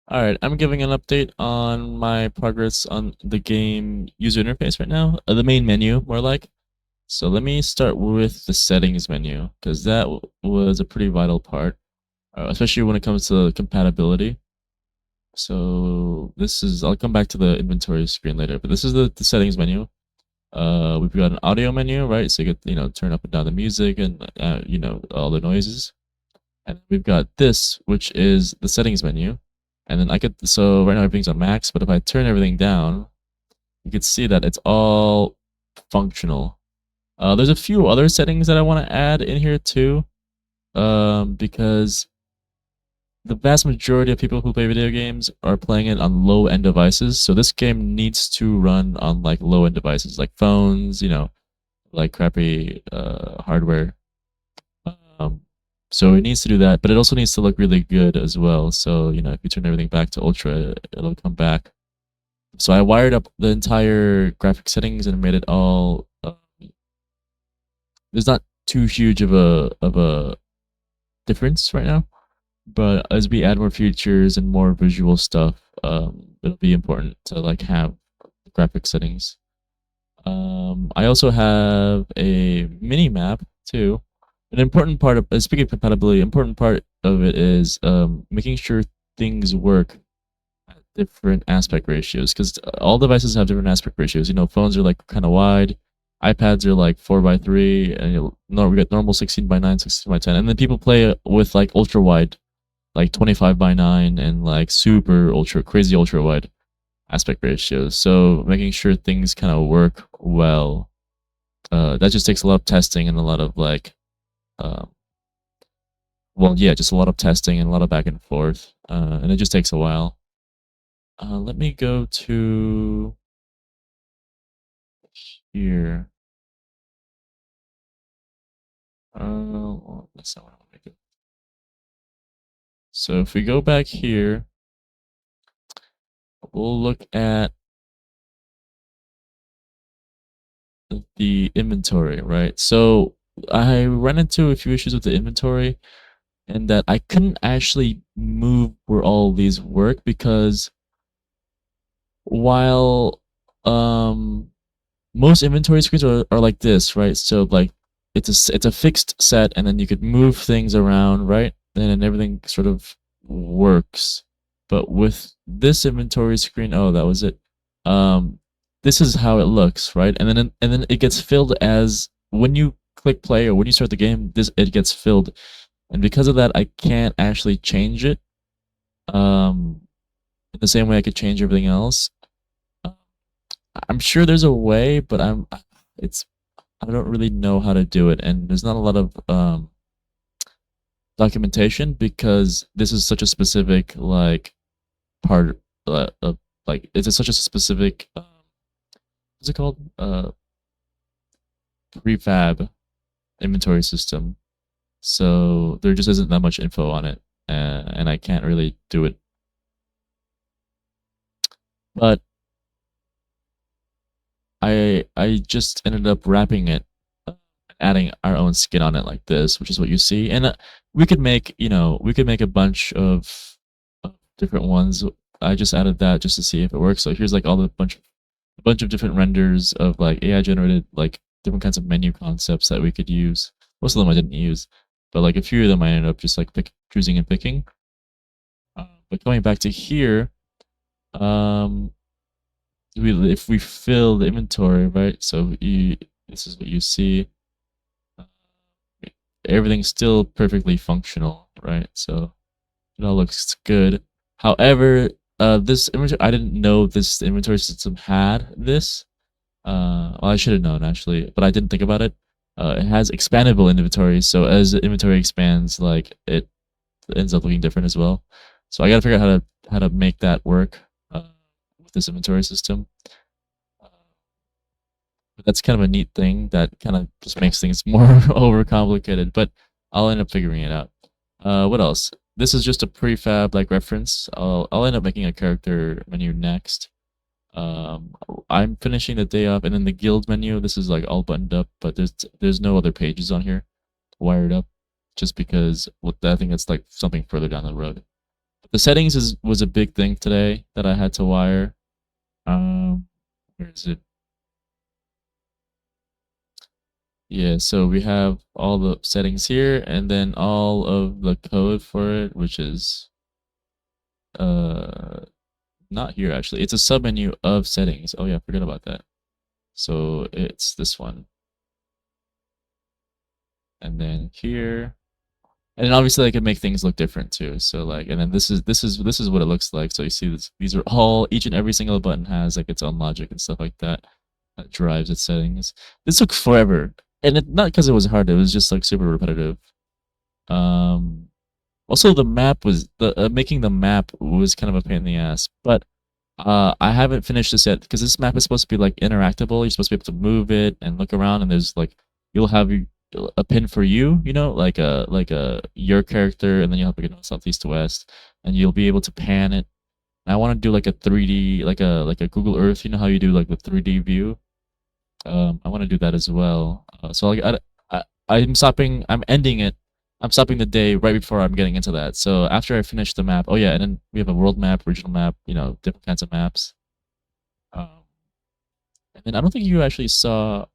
Alright, I'm giving an update on my progress on the game user interface right now. The main menu, more like. So let me start with the settings menu, because that was a pretty vital part, especially when it comes to compatibility. So this is, I'll come back to the inventory screen later, but this is the settings menu. We've got an audio menu, right? So you get, turn up and down the music and, all the noises. And we've got this, which is the settings menu. And then so right now everything's on max, but if I turn everything down, you can see that it's all functional. There's a few other settings that I want to add in here too, because the vast majority of people who play video games are playing it on low-end devices. So this game needs to run on like low-end devices, like phones, like crappy hardware. Um, so it needs to do that, but it also needs to look really good as well. So, if you turn everything back to ultra, it'll come back. So I wired up the entire graphic settings and made it all. There's not too huge of a difference right now, but as we add more features and more visual stuff, it'll be important to like have graphic settings. I also have a mini map too. An important part of speaking of compatibility, important part of it is making sure things work at different aspect ratios because all devices have different aspect ratios. Phones are like kind of wide, iPads are like 4:3, and we got normal 16:9, 16:10, and then people play with like ultra wide, like 25:9, and like super ultra crazy ultra wide aspect ratios. So making sure things kind of work well. That just takes a lot of testing and a lot of like, um, well, yeah, just a lot of testing and a lot of back and forth, and it just takes a while. Let me go to here. Well, that's not what I want to go. So if we go back here, we'll look at the inventory, right? So I ran into a few issues with the inventory and that I couldn't actually move where all these work because while most inventory screens are like this, right? So like it's a fixed set and then you could move things around, right? And then everything sort of works. But with this inventory screen, oh, that was it. Um this is how it looks, right? And then it gets filled as when you click play or when you start the game, this it gets filled. And because of that, I can't actually change it. In the same way I could change everything else. Uh, I'm sure there's a way, but it's I don't really know how to do it, and there's not a lot of documentation because this is such a specific like part of like it's such a specific what's it called prefab inventory system. So there just isn't that much info on it, and I can't really do it. But I just ended up wrapping it, adding our own skin on it like this, which is what you see. And we could make a bunch of different ones. I just added that just to see if it works. So here's like all the bunch of different renders of like AI generated like different kinds of menu concepts that we could use. Most of them I didn't use, but like a few of them I ended up just like choosing and picking. But going back to here, um, if we fill the inventory, right? So this is what you see. Uh, Everything's still perfectly functional, right? So it all looks good. However, this inventory, I didn't know this inventory system had this. Well, I should have known actually, but I didn't think about it. It has expandable inventory, so as the inventory expands, like it ends up looking different as well. So I got to figure out how to make that work with this inventory system. Uh, but that's kind of a neat thing that kind of just makes things more overcomplicated. But I'll end up figuring it out. What else? This is just a prefab like reference. I'll end up making a character menu next. Um, I'm finishing the day up, and then the guild menu. This is like all buttoned up, but there's no other pages on here wired up, just because I think it's like something further down the road. The settings was a big thing today that I had to wire. Where is it? Yeah, so we have all the settings here and then all of the code for it, which is uh not here actually. It's a submenu of settings. Oh yeah, forget about that. So it's this one. And then here. And then obviously I can make things look different too. So like and then this is what it looks like. So you see this, these are all each and every single button has like its own logic and stuff like that that drives its settings. This took forever. And it, not because it was hard, it was just like super repetitive. Um Also the map was the making the map was kind of a pain in the ass, but I haven't finished this yet because this map is supposed to be like interactable. You're supposed to be able to move it and look around, and there's like you'll have a pin for you, you know, like a your character, and then you'll have like southeast to west, and you'll be able to pan it. And I want to do like a 3D, like a Google Earth. You know how you do like the 3D view. I want to do that as well. So like I'm stopping. I'm ending it. I'm stopping the day right before I'm getting into that. So after I finish the map, oh yeah, and then we have a world map, regional map, you know, different kinds of maps. Um, and then I don't think you actually saw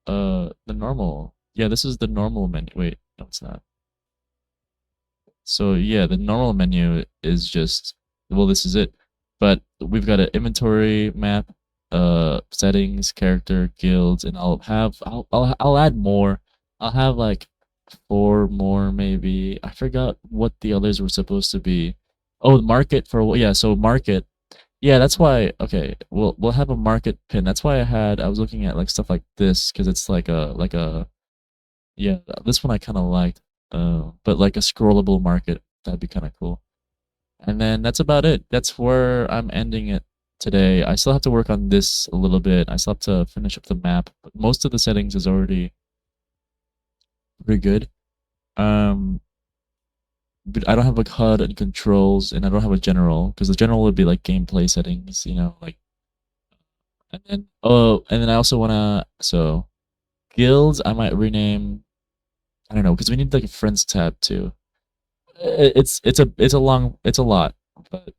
the normal. Yeah, this is the normal menu. Wait, no, it's not. So yeah, the normal menu is just well, this is it. But we've got an inventory map, settings, character, guilds, and I'll add more. I'll have like four more maybe. I forgot what the others were supposed to be. Oh, market for yeah, so market. Yeah, that's why okay, we'll have a market pin. That's why I was looking at like stuff like this because it's like a yeah, this one I kind of liked. But like a scrollable market, that'd be kind of cool. And then that's about it. That's where I'm ending it today. I still have to work on this a little bit. I still have to finish up the map, but most of the settings is already pretty good. Um, but I don't have like HUD and controls, and I don't have a general because the general would be like gameplay settings, you know, like. And then and then I also wanna so guilds I might rename. I don't know because we need like a friends tab too. It's a lot, but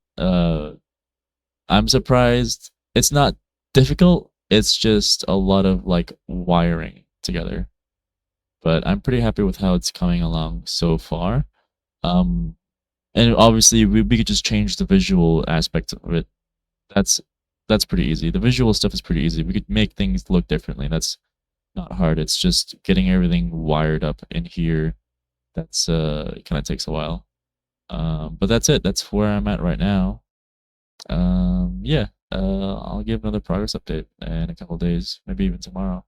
I'm surprised it's not difficult. It's just a lot of like wiring together. But I'm pretty happy with how it's coming along so far. Um, and obviously we could just change the visual aspect of it. That's that's pretty easy. The visual stuff is pretty easy. We could make things look differently. That's not hard. It's just getting everything wired up in here. That's kind of takes a while. But that's it. That's where I'm at right now. Yeah. I'll give another progress update in a couple days, maybe even tomorrow.